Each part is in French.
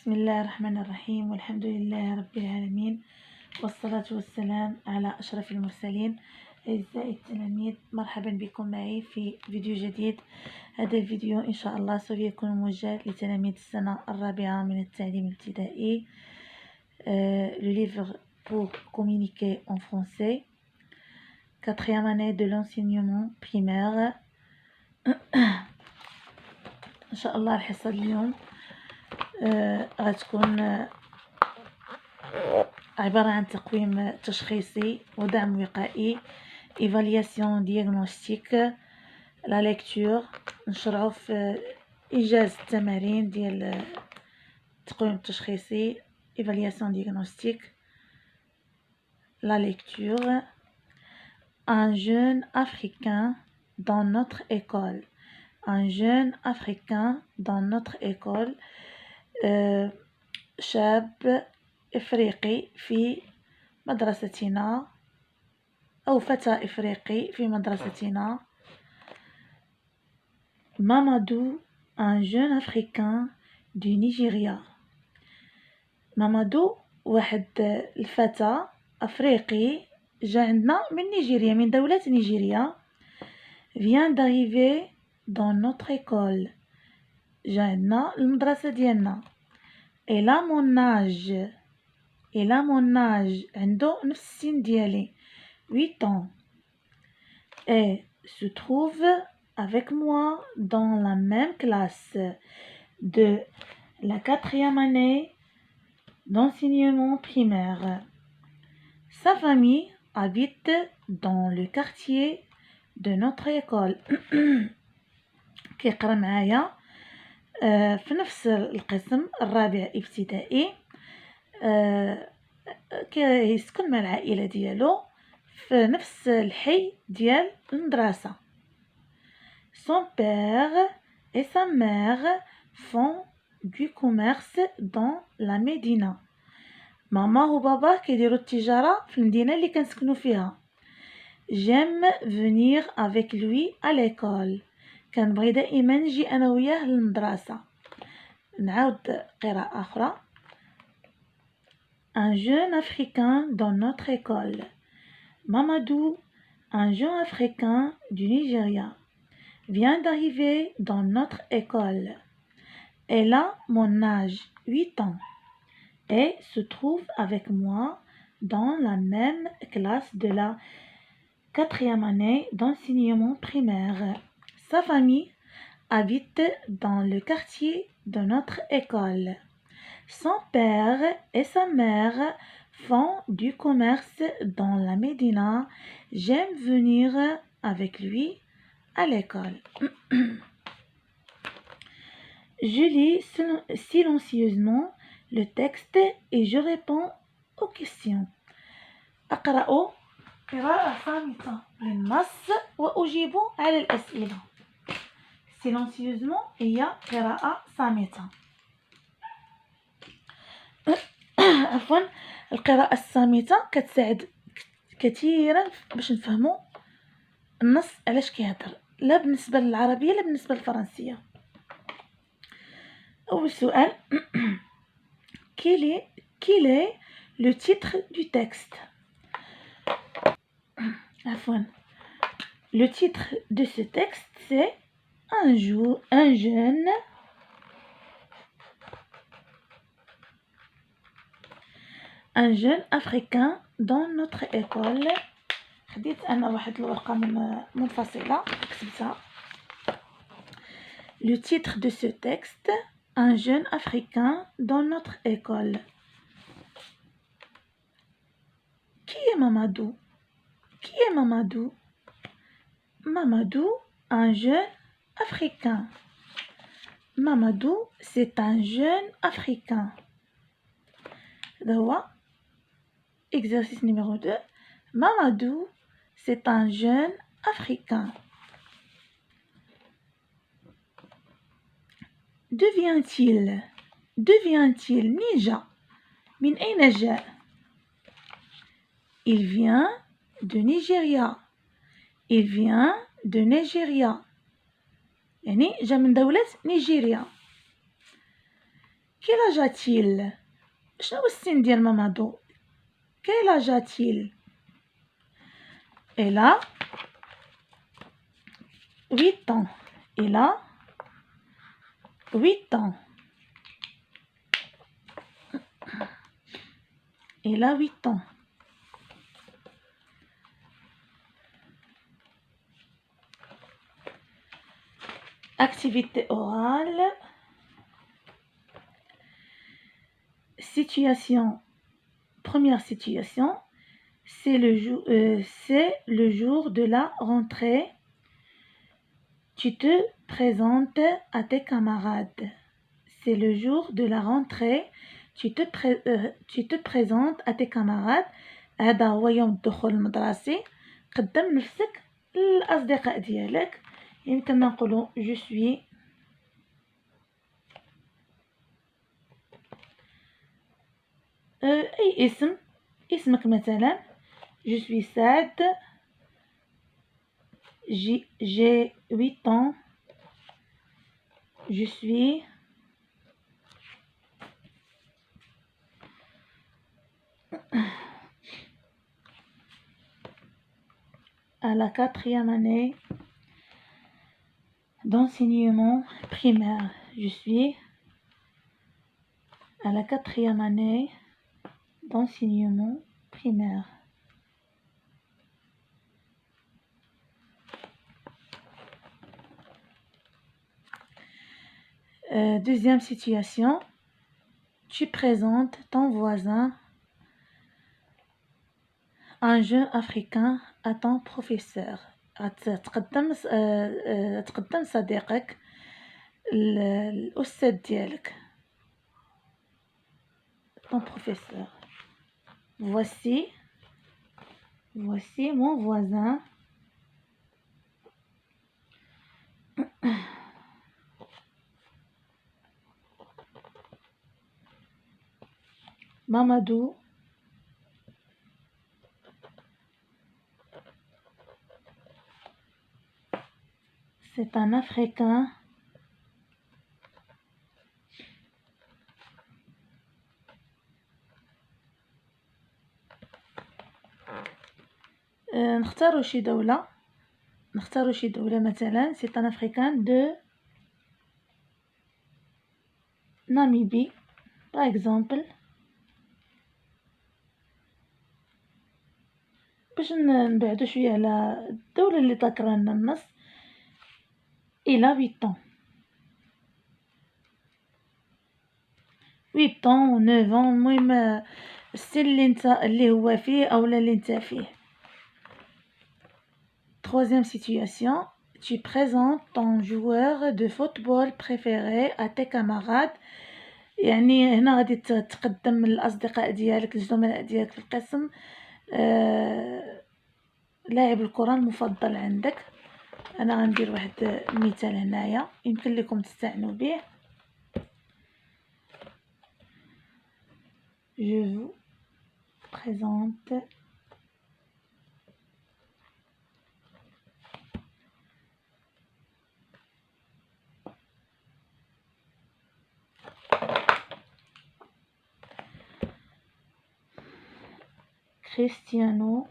بسم الله الرحمن الرحيم، والحمد لله رب العالمين، والصلاة والسلام على أشرف المرسلين. أعزائي التلاميذ، مرحبا بكم معي في فيديو جديد. هذا الفيديو إن شاء الله سوف يكون موجه لتلاميذ السنة الرابعة من التعليم الابتدائي. Le livre pour communiquer en français, 4e année de l'enseignement primaire. إن شاء الله الحصة اليوم غتكون عبارة عن تقويم تشخيصي ودعم وقائي، إيفالياسيون دياغنوستيك، لا ليكتور. نشرعو في إيجاز التمارين ديال التقويم التشخيصي، إيفالياسيون دياغنوستيك، لا ليكتور. Un jeune africain dans notre école. Un jeune africain dans notre école. شاب إفريقي في مدرستنا، أو فتى إفريقي في مدرستنا. مامادو un jeune africain du Nigeria. مامادو واحد الفتى أفريقي جا عندنا من نيجيريا، من دولة نيجيريا. vient d'arriver dans notre école. جا عندنا المدرسة ديالنا. Il a mon âge. Il a mon âge. عنده نفس السن ديالي، 8 ans. Et se trouve avec moi dans la même classe de la 4e année d'enseignement primaire. Sa famille habite dans le quartier de notre école. كيقرا معايا في نفس القسم الرابع ابتدائي. كيسكن مع العائلة ديالو في نفس الحي ديال المدرسة. Son père et sa mère font du commerce dans la Médina. ماما وبابا كيديروا التجارة في المدينة اللي كنسكنوا فيها. J'aime venir avec lui à l'école. كنبغي دائما نجي انا وياه للمدرسة. نعاود قراءة أخرى. Un jeune africain dans notre école. Mamadou, un jeune africain du Nigeria, vient d'arriver dans notre école. Elle a mon âge, 8 ans, et se trouve avec moi dans la même classe de la 4e année d'enseignement primaire. Sa famille habite dans le quartier de notre école. Son père et sa mère font du commerce dans la Médina. J'aime venir avec lui à l'école. Je lis silencieusement le texte et je réponds aux questions. أقرأ قراءة صامتة للنص وأجيب على الأسئلة. silencieusement هي قراءة صامتة. عفوا، القراءة الصامتة كتساعد كثيرا باش نفهمو النص علاش كيهضر، لا بالنسبة للعربية لا بالنسبة للفرنسية. أول سؤال. Quel est le titre du texte? عفوا، le titre de ce texte c'est un jeune africain dans notre école. خديت أنا واحد الورقة منفصلة كتبتها. Le titre de ce texte, un jeune africain dans notre école. Qui est Mamadou? Qui est Mamadou? Mamadou, un jeune africain. Mamadou, c'est un jeune africain. هذا exercice numéro 2. Mamadou, c'est un jeune africain. D'où vient-il? D'où vient-il? Nija. Min أين جاء? Il vient de Nigeria. Il vient de Nigeria. يعني جا من دولة نيجيريا. Quel âge a-t-il? شنو السن ديال مامادو؟ Quel âge a-t-il? Elle a 8 ans. Elle a 8 ans. Elle a 8 ans. Activité orale. Situation. Première situation. C'est le jour de la rentrée. Tu te présentes à tes camarades. C'est le jour de la rentrée. Tu te présentes à tes camarades. هذا هو يوم الدخول المدرسي. قدم نفسك للأصدقاء ديالك. يمكن نقولوا je suis أي اسم. اسمك مثلا je suis Saad. J'ai 8 ans. Je suis à la 4e année d'enseignement primaire. Je suis à la 4e année d'enseignement primaire. Deuxième situation. Tu présentes ton voisin, un jeune africain, à ton professeur. تقدم صديقك الأستاذ ديالك. Ton professeur. Voici mon voisin. Mamadou. C'est un Africain. نختاروا شي دولة مثلا. C'est un Africain de Namibie par exemple. باش نبعدو شوية على الدولة اللي ذكرها لنا النص. Il a 8 ans. 8 ans و 9 ans. المهم السن اللي هو فيه أو اللي انت فيه. Troisième situation. Tu présentes ton joueur de football préféré à tes camarades. يعني هنا غادي تقدم الأصدقاء ديالك الزملاء ديالك في القسم لاعب الكرة المفضل عندك. أنا غندير واحد المثال هنايا يمكن لكم تستعنوا به. Je vous présente Cristiano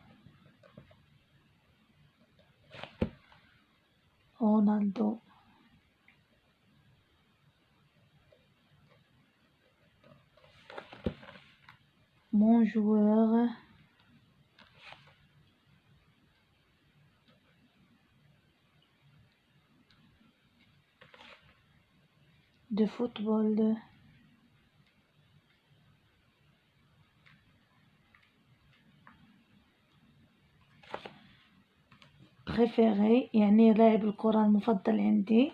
Ronaldo. Mon joueur de football préféré. يعني لاعب الكرة المفضل عندي.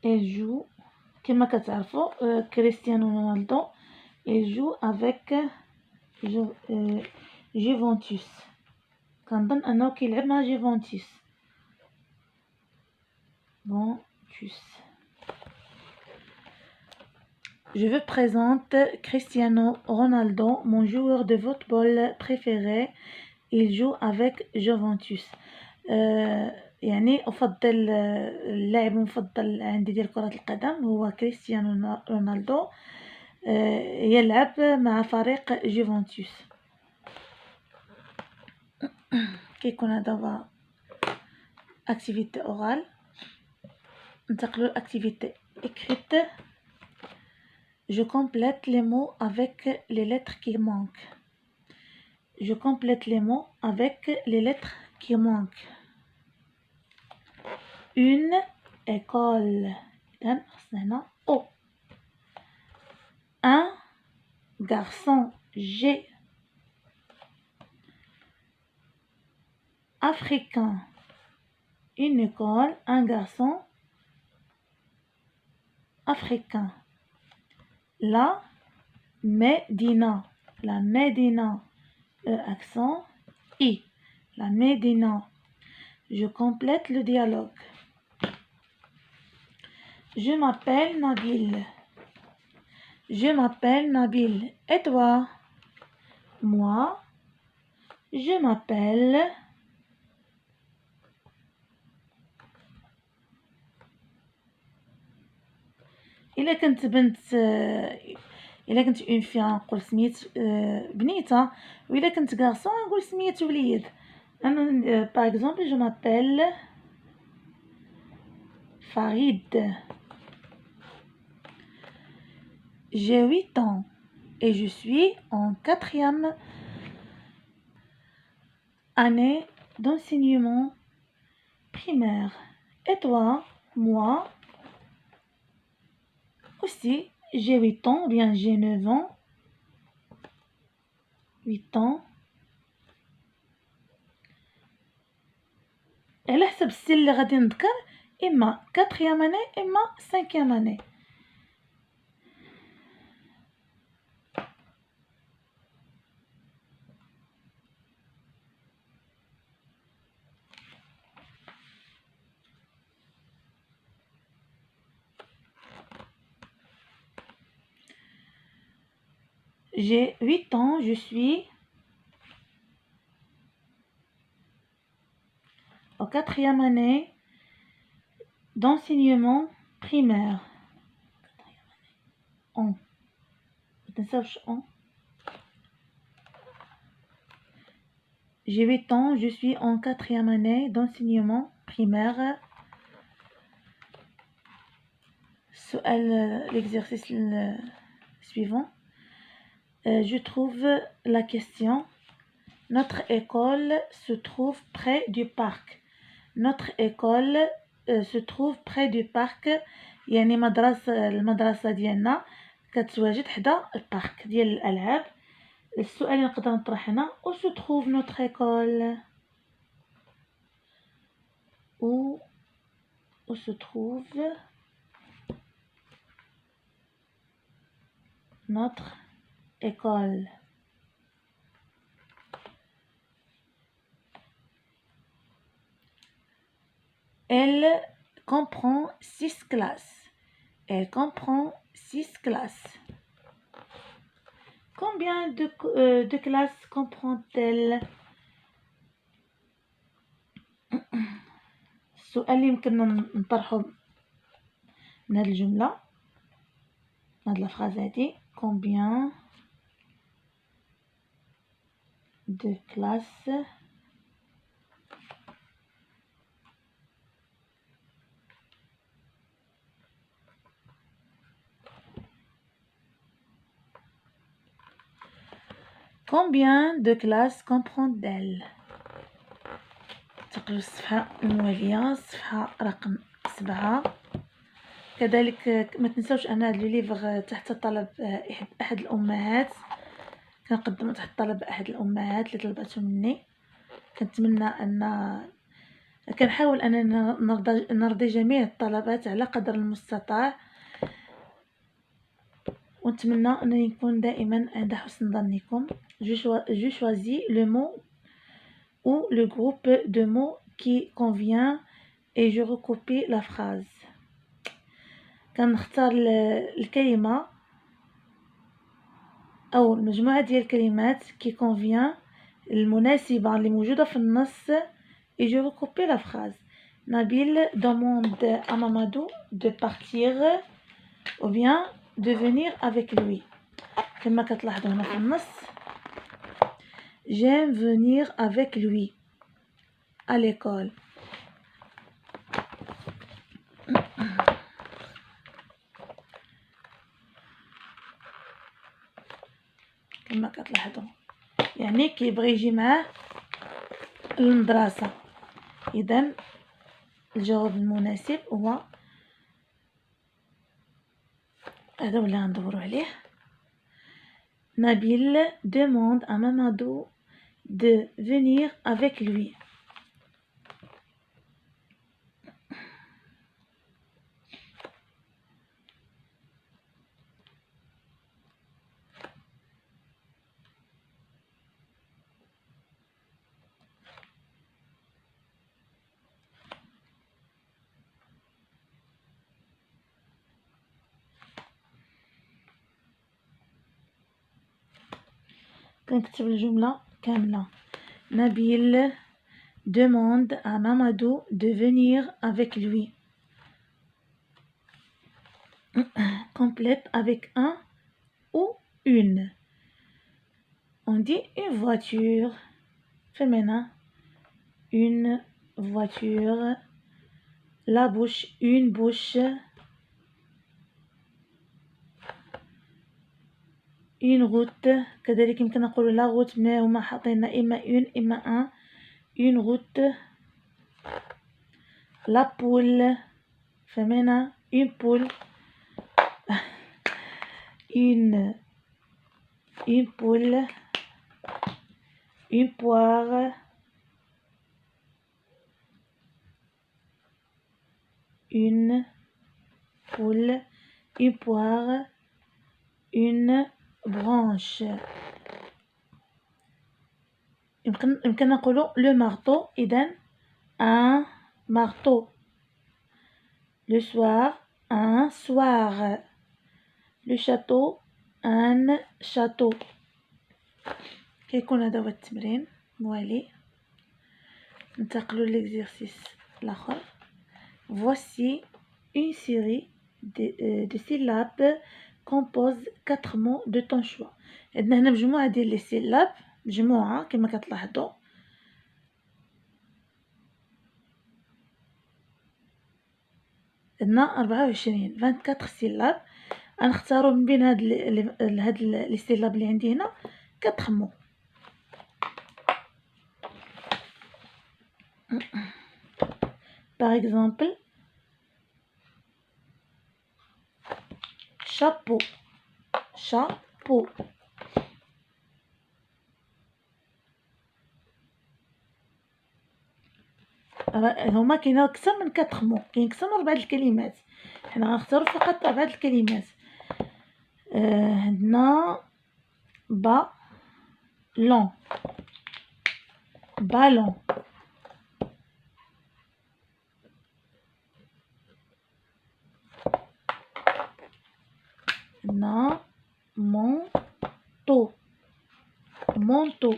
Il joue كما كتعرفوا كريستيانو رونالدو il joue avec جوفنتوس. كنظن انه كيلعب مع جوفنتوس. Je vous présente Cristiano Ronaldo, mon joueur de football préféré. Il joue avec Juventus. يعني أفضل اللاعب المفضل عندي ديال كرة القدم هو كريستيانو رونالدو. يلعب مع فريق جوفنتوس. كيكون هذا هو activité orale. ننتقلوا l'activité écrite. Je complète les mots avec les lettres qui manquent. Je complète les mots avec les lettres qui manquent. Une école. O. Un garçon. G. Africain. Une école, un garçon africain. La Médina. La Médina. Accent I. La Médina. Je complète le dialogue. Je m'appelle Nabil. Je m'appelle Nabil. Et toi? Moi, je m'appelle... إلا كنت بنت إلا كنت اون في نقول سميت بنيته، وإلا كنت غارسون نقول سميت وليد. أنا باغ اكزومبل جو مابيل فريد. J'ai 8 ans et je suis en 4e année d'enseignement primaire. Et toi? Moi aussi, j'ai 8 ans, ou bien j'ai 9 ans. 8 ans. على حسب السن اللي غادي نذكر، إما 4e année إما 5e année. J'ai 8 ans, je suis en 4e année d'enseignement primaire. En. J'ai 8 ans, je suis en 4e année d'enseignement primaire. L'exercice suivant. Je trouve la question. Notre école se trouve près du parc. Notre école se trouve près du parc. يعني المدرسة ديالنا كتواجد حدا البارك ديال الألعاب. السؤال اللي نقدر نطرح هنا: où se trouve notre école? Où se trouve notre école? Elle comprend 6 classes. Elle comprend 6 classes. Combien de classes comprend-elle? السؤال اللي يمكن نطرحه من هذه الجملة، من هذه الفراز هذه: combien de classes combien de classes comprend-elle؟ تقرأ الصفحة الموالية، الصفحة رقم 7. كذلك ما تنسوش أن هذا الليفر تحت طلب أحد الأمهات، كنقدمو تحت طلب أحد الأمهات اللي طلبته مني. كنتمنى أن كنحاول أننا نرضي جميع الطلبات على قدر المستطاع، ونتمنى أنني نكون دائما عند حسن ظنكم. Je choisis le mot ou le groupe de mots qui convient et je recopie la phrase. كنختار الكلمة أو المجموعة ديال الكلمات كي كونفيان المناسبة اللي موجودة في النص. et je recopie la phrase. Nabil demande à Mamadou de partir ou bien de venir avec lui. كما كتلاحظوا هنا في النص j'aime venir avec lui à l'école. كما كتلاحظوا يعني كيبغي يجي معاه للمدرسة. إذن الجواب المناسب هو هذا ولا غندورو عليه. Nabil demande à Mamadou de venir avec lui. كنكتب الجملة كاملة. Nabil demande à Mamadou de venir avec lui. Complète avec un ou une. On dit une voiture. Féminin. Une voiture. La bouche. Une bouche. une route. كذلك يمكن نقول لا route ما هما حاطين إما une إما un. une route. la poule féminin. une poule. une poule. une poire. une poule. une poire. une branche. يمكن نقولوا le marteau. إذن un marteau. le soir un soir. le château un château. كيكون هذا هو التمرين. موالي ننتقلوا للإكزرسيس الآخر. voici une série de syllabes compose 4 mots de ton choix. عندنا هنا مجموعة ديال لي سيلاب. مجموعة كما كتلاحظوا. عندنا 24 سيلاب. غنختاروا من بين هاد لي سيلاب اللي عندي هنا 4 mots. Par exemple, chapeau. chapeau. هما كاين اكثر من 4 مو. كاين اكثر من 4 الكلمات. حنا غنختاروا فقط 4 الكلمات. عندنا بالون. بالون. عندنا مونطو. مونطو.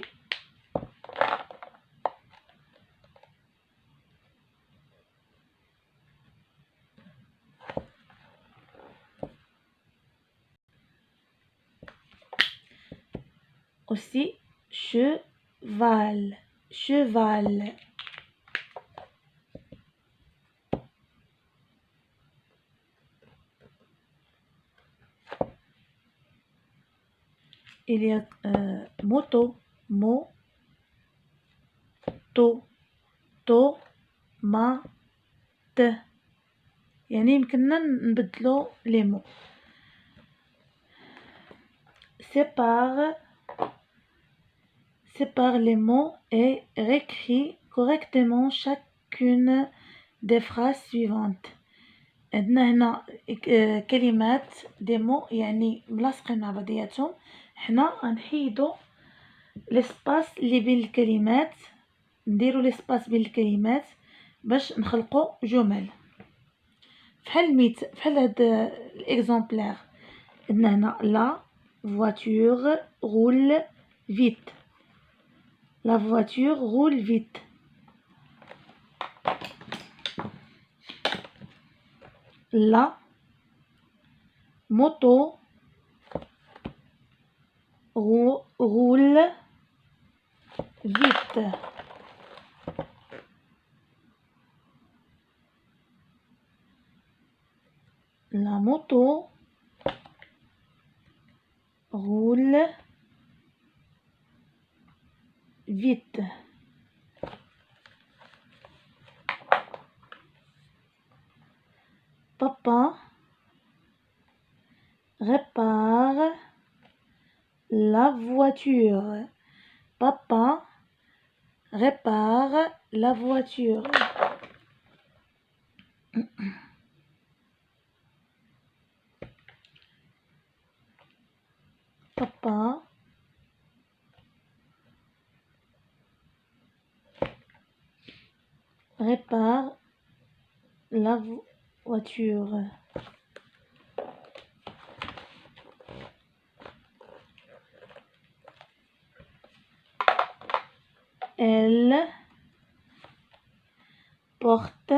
aussi cheval. cheval. il y a moto. tomate. يعني يمكننا نبدلو لي مو. sépare les mots et réécris correctement chacune des phrases suivantes. عندنا هنا كلمات دي مو يعني ملاصقين مع بعضياتهم. حنا غنحيدو ليسباس اللي بين الكلمات. نديرو ليسباس بين الكلمات باش نخلقو جمل. بحال هاد الاكزومبلير. عندنا هنا لا voiture roule vite. La voiture roule vite. La moto roule vite. La moto roule vite. Papa répare la voiture. Papa répare la voiture. Papa répare la voiture. Elle porte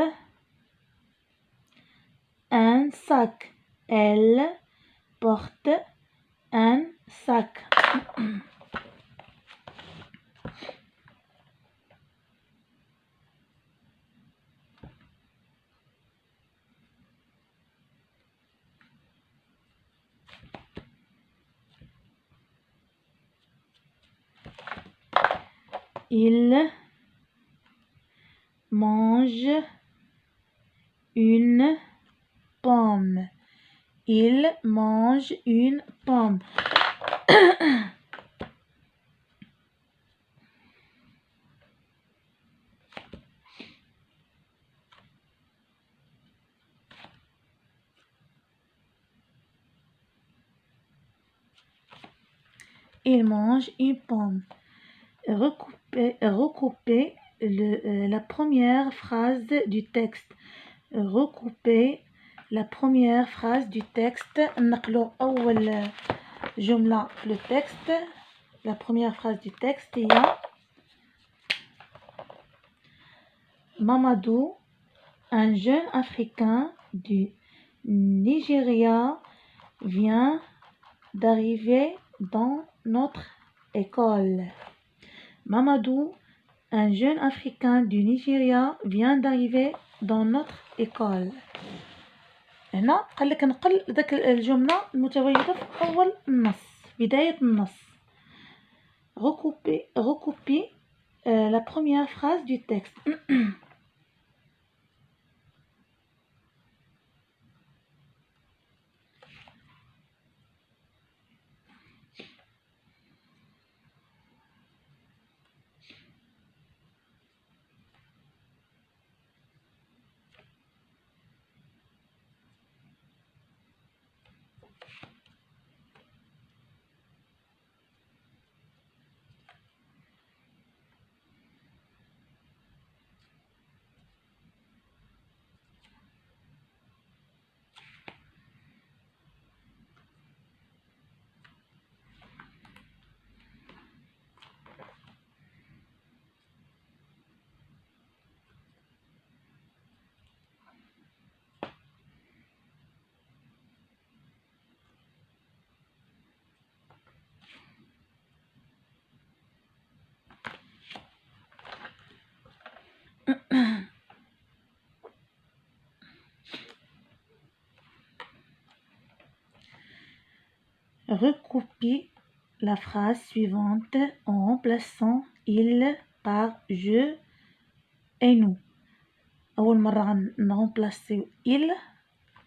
un sac. Elle porte un sac. Il mange une pomme. Il mange une pomme. Il mange une pomme. Recoupez la première phrase du texte. Recoupez la première phrase du texte. نقلو أول جملة في le texte. La première phrase du texte هي Mamadou, un jeune Africain du Nigeria, vient d'arriver dans notre école. Mamadou, un jeune Africain du Nigeria, vient d'arriver dans notre école. هنا قال لك نقل ذاك الجملة المتواجدة في أول النص، بداية النص. Recoupez la première phrase du texte. Recoupez la phrase suivante en remplaçant il par je et nous. أول مرة نرمبلاسيو il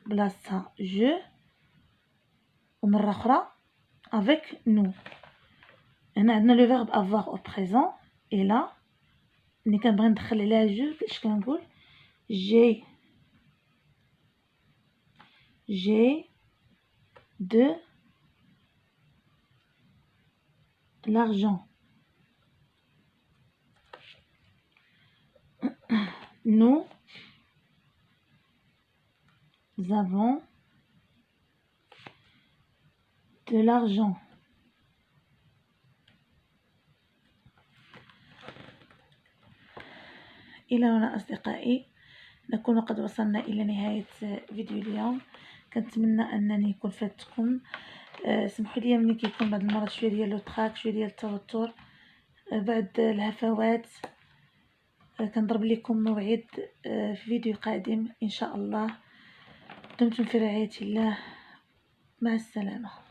بلاصتها je ومرة أخرى avec nous. هنا عندنا le verbe avoir au présent et là ملي كنبغي ندخل عليها je اش كنقول j'ai de l'argent. Nous avons de l'argent. إلى هنا أصدقائي نكون قد وصلنا إلى نهاية فيديو اليوم. كنتمنى أنني نكون فدتكم. سمحوا لي ملي كيكون بعض المرات شوية ديال لوطخاك، شوية ديال التوتر، بعض الهفوات. كنضرب لكم موعد في فيديو قادم إن شاء الله. دمتم في رعاية الله. مع السلامة.